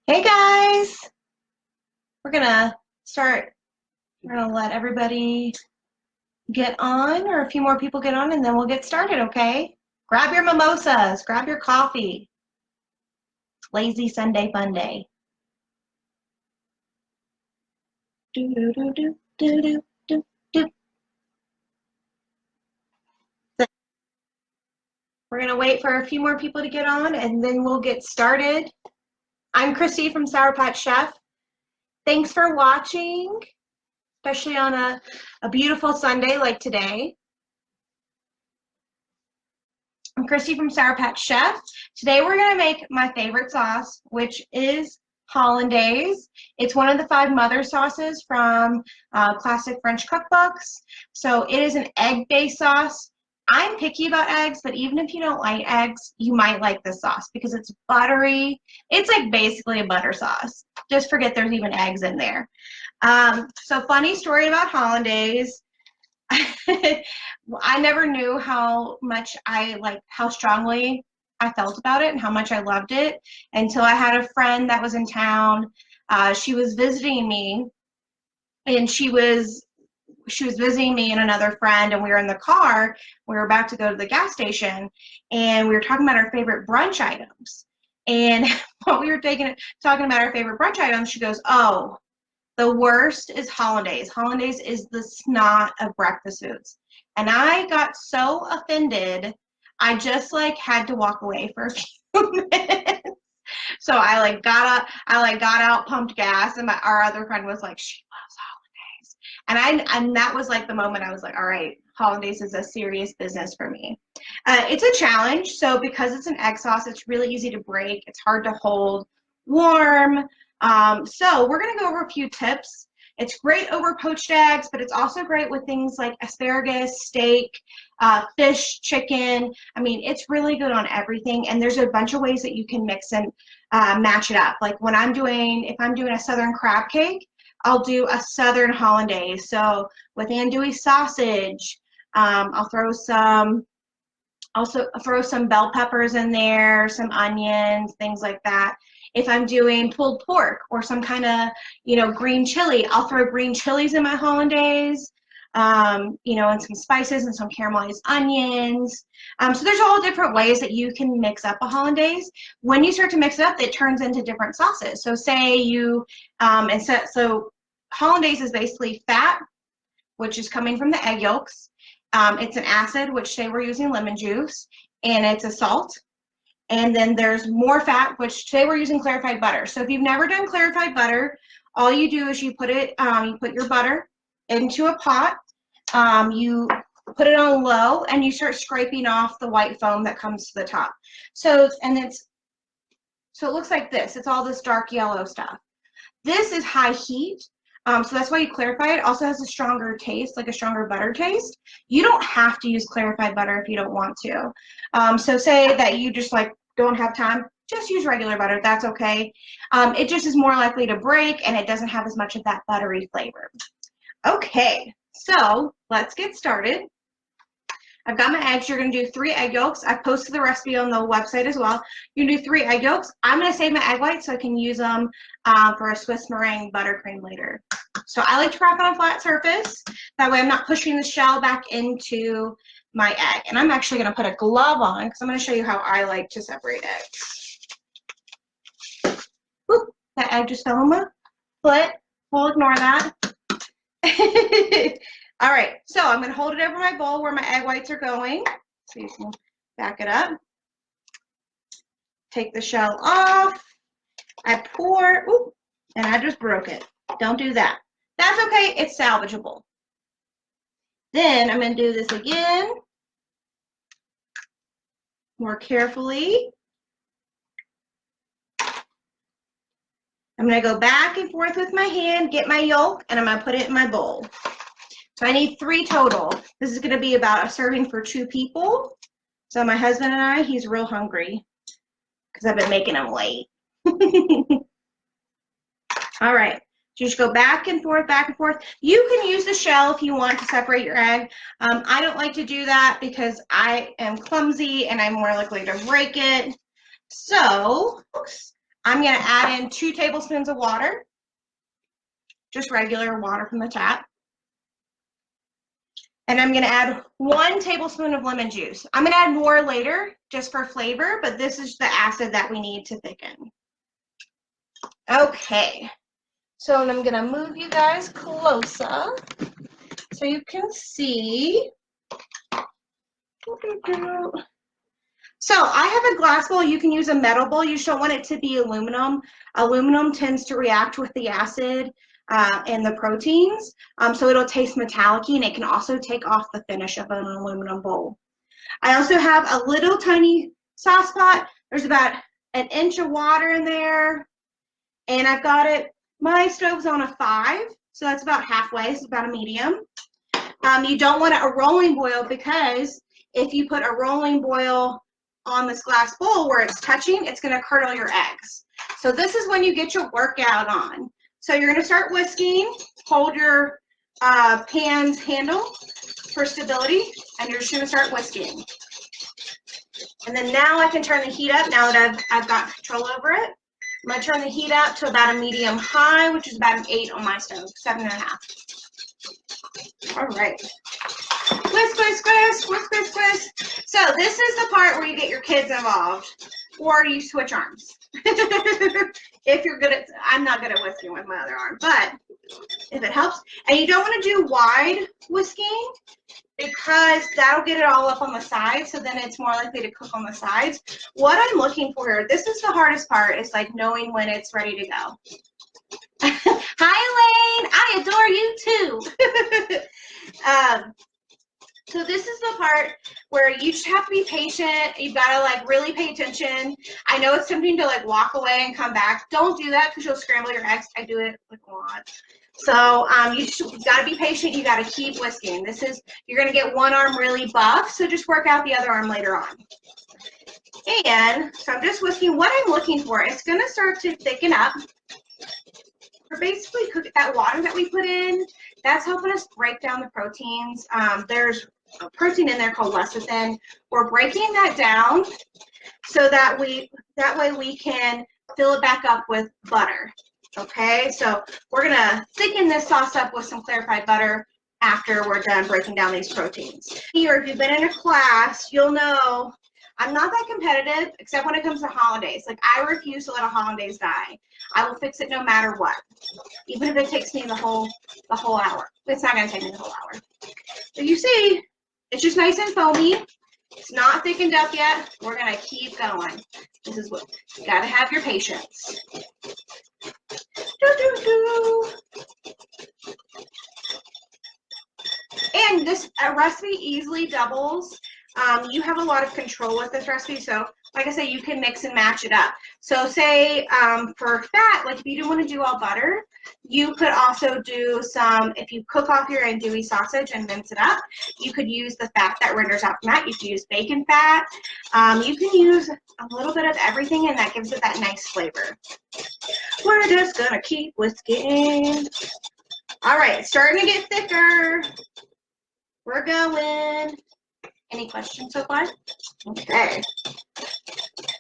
Hey guys, we're gonna start. We're gonna let everybody get on, or a few more people get on, and then we'll get started, okay? Grab your mimosas, grab your coffee. Lazy Sunday fun day. Do, do, do, do, do, do, do, do. So we're gonna wait for a few more people to get on, and then we'll get started. I'm Christy from Sour Patch Chef. Thanks for watching, especially on a beautiful Sunday like today. I'm Christy from Sour Patch Chef. Today we're going to make my favorite sauce, which is Hollandaise. It's one of the 5 mother sauces from classic French cookbooks. So it is an egg-based sauce. I'm picky about eggs, but even if you don't like eggs, you might like this sauce because it's buttery. It's like basically a butter sauce. Just forget there's even eggs in there. So funny story about Hollandaise. I never knew how much how strongly I felt about it and how much I loved it until I had a friend that was in town. She was visiting me, and she was visiting me and another friend, and we were in the car. We were about to go to the gas station, and we were talking about our favorite brunch items. And while we were talking about our favorite brunch items, she goes, "Oh, the worst is hollandaise. Hollandaise is the snot of breakfast foods." And I got so offended, I just had to walk away for a few minutes. So I got out, pumped gas, and our other friend was like, "She loves hollandaise." And that was the moment I was like, all right, hollandaise is a serious business for me. It's a challenge. So because it's an egg sauce, it's really easy to break. It's hard to hold warm. So we're going to go over a few tips. It's great over poached eggs, but it's also great with things like asparagus, steak, fish, chicken. I mean, it's really good on everything. And there's a bunch of ways that you can mix and match it up. Like if I'm doing a Southern crab cake, I'll do a Southern hollandaise. So with andouille sausage, I'll also throw some bell peppers in there, some onions, things like that. If I'm doing pulled pork or some kind of, green chili, I'll throw green chilies in my hollandaise, and some spices and some caramelized onions. So there's all different ways that you can mix up a hollandaise. When you start to mix it up, it turns into different sauces. So say you, so hollandaise is basically fat, which is coming from the egg yolks. It's an acid, which today we're using lemon juice, and it's a salt. And then there's more fat, which today we're using clarified butter. So if you've never done clarified butter, all you do is you put your butter into a pot, you put it on low, and you start scraping off the white foam that comes to the top. So it looks like this. It's all this dark yellow stuff. This is high heat. So that's why you clarify it. It also has a stronger taste, like a stronger butter taste. You don't have to use clarified butter if you don't want to. So say that you just don't have time, just use regular butter. That's okay. It just is more likely to break, and it doesn't have as much of that buttery flavor. Okay, so let's get started. I've got my eggs. You're going to do 3 egg yolks. I posted the recipe on the website as well. You can do 3 egg yolks. I'm going to save my egg whites so I can use them for a Swiss meringue buttercream later. So I like to wrap it on a flat surface. That way I'm not pushing the shell back into my egg. And I'm actually going to put a glove on because I'm going to show you how I like to separate eggs. Whoop, that egg just fell on my foot. We'll ignore that. All right, so I'm going to hold it over my bowl where my egg whites are going. So you can back it up. Take the shell off. I pour, ooh, and I just broke it. Don't do that. That's okay, it's salvageable. Then I'm going to do this again, more carefully. I'm going to go back and forth with my hand, get my yolk, and I'm going to put it in my bowl. So I need 3 total. This is going to be about a serving for 2 people. So my husband and I, he's real hungry because I've been making him late. All right. Just go back and forth, back and forth. You can use the shell if you want to separate your egg. I don't like to do that because I am clumsy and I'm more likely to break it. So I'm going to add in 2 tablespoons of water, just regular water from the tap. And I'm going to add 1 tablespoon of lemon juice. I'm going to add more later just for flavor, but this is the acid that we need to thicken. Okay, so I'm going to move you guys closer so you can see. So I have a glass bowl. You can use a metal bowl. You just don't want it to be aluminum. Aluminum tends to react with the acid and the proteins, so it'll taste metallic-y, and it can also take off the finish of an aluminum bowl. I also have a little tiny sauce pot. There's about 1 inch of water in there, and I've got it. My stove's on a 5, so that's about halfway. It's about a medium. You don't want a rolling boil, because if you put a rolling boil on this glass bowl where it's touching, it's going to curdle your eggs. So this is when you get your workout on. So you're going to start whisking. Hold your pan's handle for stability, and you're just going to start whisking. And then now I can turn the heat up now that I've got control over it. I'm going to turn the heat up to about a medium high, which is about an 8 on my stove, 7.5. All right. Whisk, whisk, whisk, whisk, whisk, whisk. So this is the part where you get your kids involved, or you switch arms. If you're good at, I'm not good at whisking with my other arm, but if it helps. And you don't want to do wide whisking, because that'll get it all up on the sides, so then it's more likely to cook on the sides. What I'm looking for here, this is the hardest part, is like knowing when it's ready to go. Hi, Elaine. I adore you too. So this is the part where you just have to be patient. You've got to like really pay attention. I know it's tempting to like walk away and come back. Don't do that, because you'll scramble your eggs. I do it like a lot. So you've got to be patient. You got to keep whisking. This is, you're going to get one arm really buff, so just work out the other arm later on. And so I'm just whisking. What I'm looking for, it's going to start to thicken up. We're basically cooking that water that we put in. That's helping us break down the proteins. There's a protein in there called lecithin. We're breaking that down so that way we can fill it back up with butter. Okay, so we're gonna thicken this sauce up with some clarified butter after we're done breaking down these proteins. Or if you've been in a class, you'll know I'm not that competitive, except when it comes to hollandaise. Like, I refuse to let a hollandaise die. I will fix it no matter what, even if it takes me the whole hour. It's not going to take me the whole hour. So you see, it's just nice and foamy. It's not thickened up yet. We're going to keep going. This is what you got to have your patience. And this recipe easily doubles. You have a lot of control with this recipe, so like I say, you can mix and match it up. So say for fat, like if you do want to do all butter, you could also do some, if you cook off your andouille sausage and mince it up, you could use the fat that renders out from that. You could use bacon fat. You can use a little bit of everything, and that gives it that nice flavor. We're just gonna keep whisking. All right, it's starting to get thicker. We're going. Any questions so far? Okay.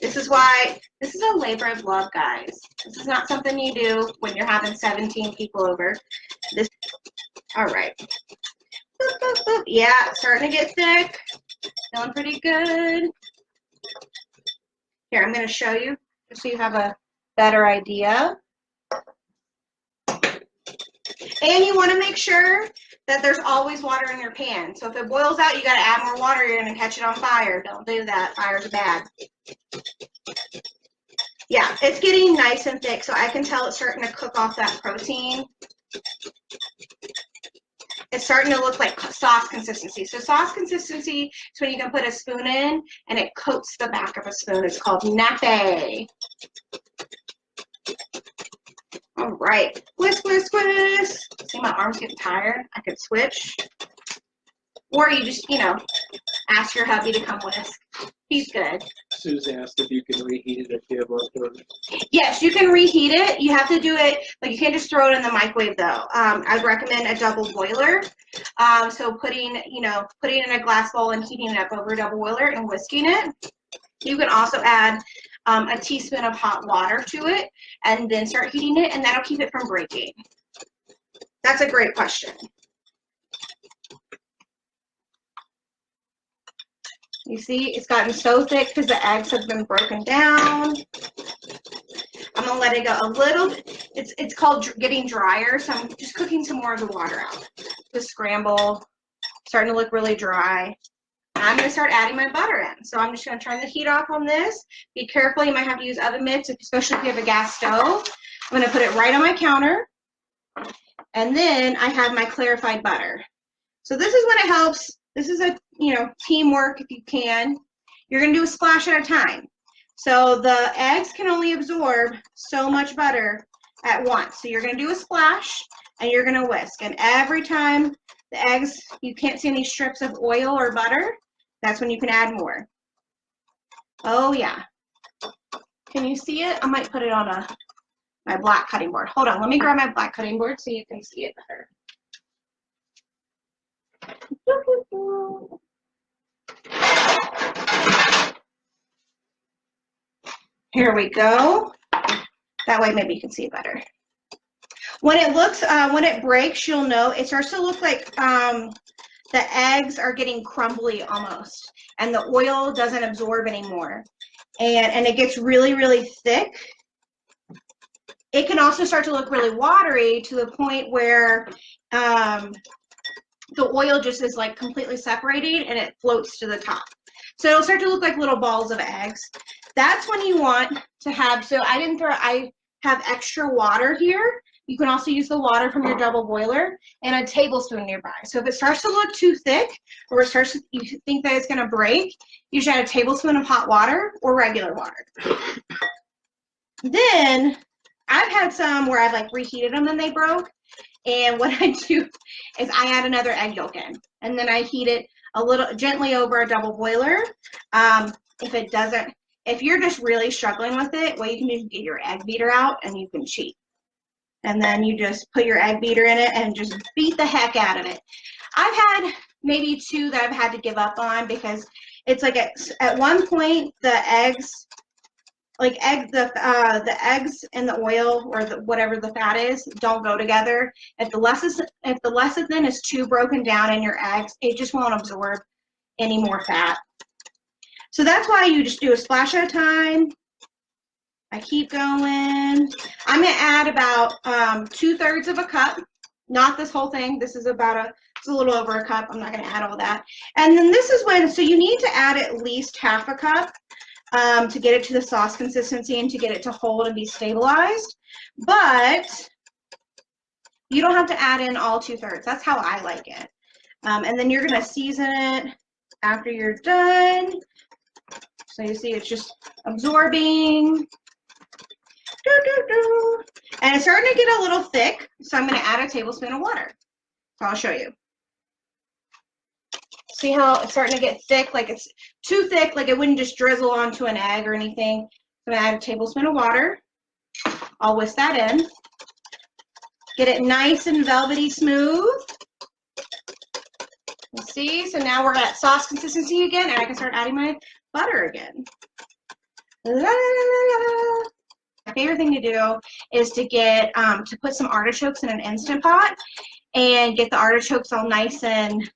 This is why, this is a labor of love, guys. This is not something you do when you're having 17 people over. This, all right. Boop, boop, boop. Yeah, it's starting to get thick. Feeling pretty good. Here, I'm going to show you just so you have a better idea. And you want to make sure that there's always water in your pan. So if it boils out, you got to add more water. You're going to catch it on fire. Don't do that. Fires are bad. Yeah, it's getting nice and thick, so I can tell it's starting to cook off that protein. It's starting to look like sauce consistency. So sauce consistency is when you can put a spoon in and it coats the back of a spoon. It's called nappe. All right, whisk, whisk, whisk. See, my arms getting tired. I could switch. Or you just, you know, ask your hubby to come whisk. He's good. Susan asked if you can reheat it if you have leftovers. Yes, you can reheat it. You have to do it, like you can't just throw it in the microwave though. I'd recommend a double boiler. So putting it in a glass bowl and heating it up over a double boiler and whisking it. You can also add a teaspoon of hot water to it, and then start heating it, and that'll keep it from breaking? That's a great question. You see, it's gotten so thick because the eggs have been broken down. I'm gonna let it go a little. It's called getting drier, so I'm just cooking some more of the water out. The scramble, starting to look really dry. I'm gonna start adding my butter in. So I'm just gonna turn the heat off on this. Be careful, you might have to use oven mitts, especially if you have a gas stove. I'm gonna put it right on my counter. And then I have my clarified butter. So this is when it helps. This is a, teamwork if you can. You're gonna do a splash at a time. So the eggs can only absorb so much butter at once. So you're gonna do a splash and you're gonna whisk. And every time the eggs, you can't see any strips of oil or butter, that's when you can add more. Oh yeah. Can you see it? I might put it on my black cutting board. Hold on, let me grab my black cutting board so you can see it better. Here we go. That way maybe you can see it better. When it breaks, you'll know it starts to look like the eggs are getting crumbly almost, and the oil doesn't absorb anymore, and it gets really, really thick. It can also start to look really watery to the point where the oil just is like completely separated and it floats to the top. So it'll start to look like little balls of eggs. That's when you want to have, so I have extra water here. You can also use the water from your double boiler and a tablespoon nearby. So if it starts to look too thick or you think that it's gonna break, you should add a tablespoon of hot water or regular water. Then I've had some where I've like reheated them and they broke. And what I do is I add another egg yolk in, and then I heat it a little gently over a double boiler. If you're just really struggling with it, what you can do is get your egg beater out and you can cheat. And then you just put your egg beater in it and just beat the heck out of it. I've had maybe 2 that I've had to give up on because it's like at one point the eggs, the eggs and the oil or whatever the fat is don't go together. If the lecithin is too broken down in your eggs, it just won't absorb any more fat. So that's why you just do a splash at a time. I keep going. I'm gonna add about 2/3 of a cup, not this whole thing. This is it's a little over a cup. I'm not gonna add all that. And then this is so you need to add at least half a cup to get it to the sauce consistency and to get it to hold and be stabilized. But you don't have to add in all 2/3. That's how I like it. And then you're gonna season it after you're done. So you see it's just absorbing. And it's starting to get a little thick, so I'm gonna add a tablespoon of water. So I'll show you. See how it's starting to get thick, like it's too thick, like it wouldn't just drizzle onto an egg or anything. So I'm gonna add a tablespoon of water. I'll whisk that in. Get it nice and velvety smooth. You see, so now we're at sauce consistency again, and I can start adding my butter again. La, la, la. My favorite thing to do is to get to put some artichokes in an Instant Pot and get the artichokes all nice and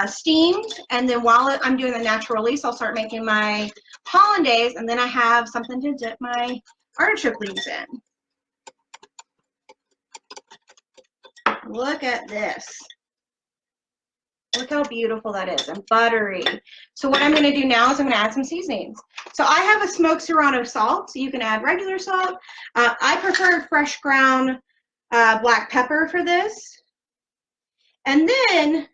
steamed, and then while I'm doing the natural release, I'll start making my hollandaise, and then I have something to dip my artichoke leaves in. Look at this. Look how beautiful that is, and buttery. So what I'm going to do now is I'm going to add some seasonings. So I have a smoked serrano salt, so you can add regular salt. I prefer fresh ground black pepper for this. And then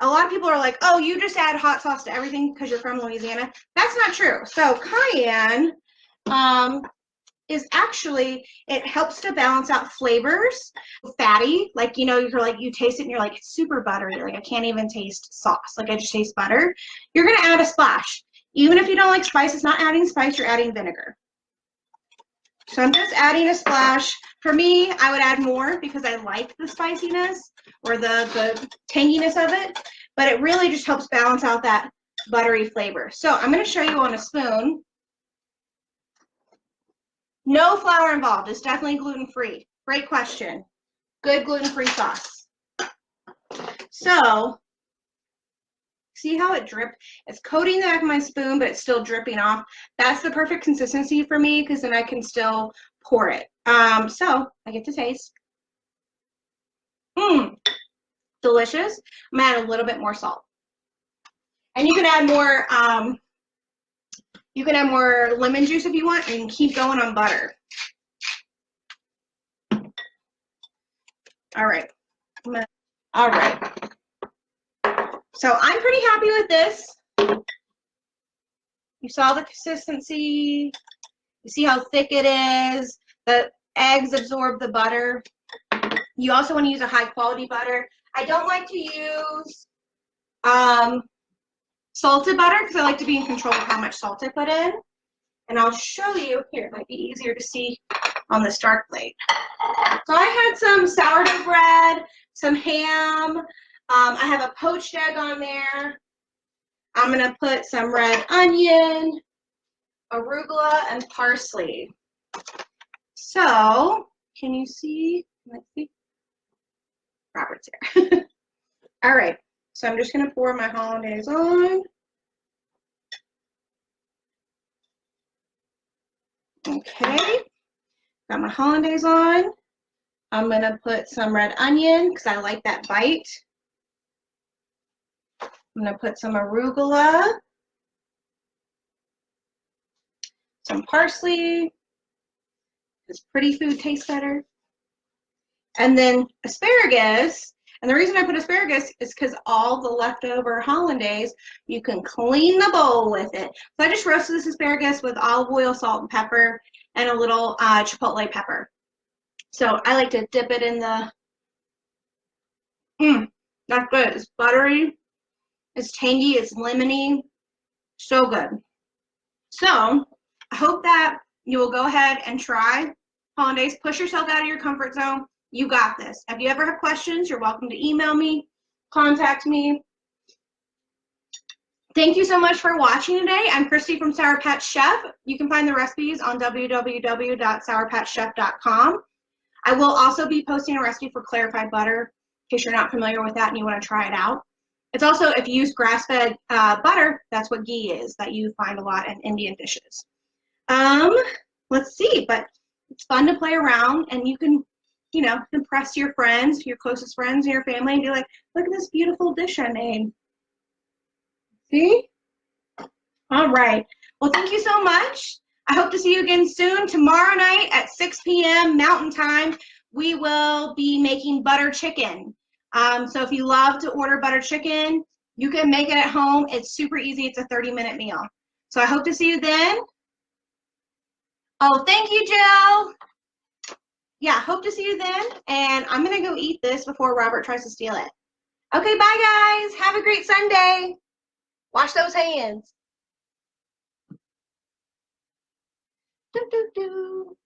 a lot of people are like, oh, you just add hot sauce to everything because you're from Louisiana. That's not true. So cayenne is actually, it helps to balance out flavors. Fatty, like, you're like, you taste it and you're like, it's super buttery. Like, I can't even taste sauce. Like, I just taste butter. You're going to add a splash. Even if you don't like spice, it's not adding spice, you're adding vinegar. So I'm just adding a splash. For me, I would add more because I like the spiciness or the tanginess of it, but it really just helps balance out that buttery flavor. So I'm going to show you on a spoon No flour involved. It's definitely gluten-free. Great question. Good gluten-free sauce. So, see how it dripped? It's coating the back of my spoon, but it's still dripping off. That's the perfect consistency for me because then I can still pour it. So, I get to taste. Delicious. I'm gonna add a little bit more salt. And you can add more lemon juice if you want, and keep going on butter. All right. All right. So I'm pretty happy with this. You saw the consistency. You see how thick it is. The eggs absorb the butter. You also want to use a high quality butter. I don't like to use salted butter because I like to be in control of how much salt I put in. And I'll show you here. It might be easier to see on this dark plate. So I had some sourdough bread, some ham. I have a poached egg on there. I'm going to put some red onion, arugula, and parsley. So, can you see? Let's see. Robert's here. All right. So I'm just going to pour my hollandaise on. Okay. Got my hollandaise on. I'm going to put some red onion because I like that bite. I'm going to put some arugula, some parsley, because pretty food tastes better, and then asparagus. And the reason I put asparagus is because all the leftover hollandaise, you can clean the bowl with it. So I just roasted this asparagus with olive oil, salt, and pepper, and a little chipotle pepper. So I like to dip it in the, that's good. It's buttery, it's tangy, it's lemony, so good. So I hope that you will go ahead and try hollandaise. Push yourself out of your comfort zone. You got this. If you ever have questions, you're welcome to email me, contact me. Thank you so much for watching today. I'm Christy from Sour Patch Chef. You can find the recipes on www.sourpatchchef.com. I will also be posting a recipe for clarified butter in case you're not familiar with that and you want to try it out. It's also, if you use grass-fed butter, that's what ghee is, that you find a lot in Indian dishes. Let's see, but it's fun to play around, and you can, you know, impress your friends, your closest friends, and your family, and be like, look at this beautiful dish I made. See? All right. Well, thank you so much. I hope to see you again soon. Tomorrow night at 6 p.m. Mountain Time, we will be making butter chicken. So if you love to order butter chicken, you can make it at home. It's super easy. It's a 30-minute meal. So I hope to see you then. Oh, thank you, Jill. Yeah, hope to see you then. And I'm going to go eat this before Robert tries to steal it. Okay, bye, guys. Have a great Sunday. Wash those hands. Do, do, do.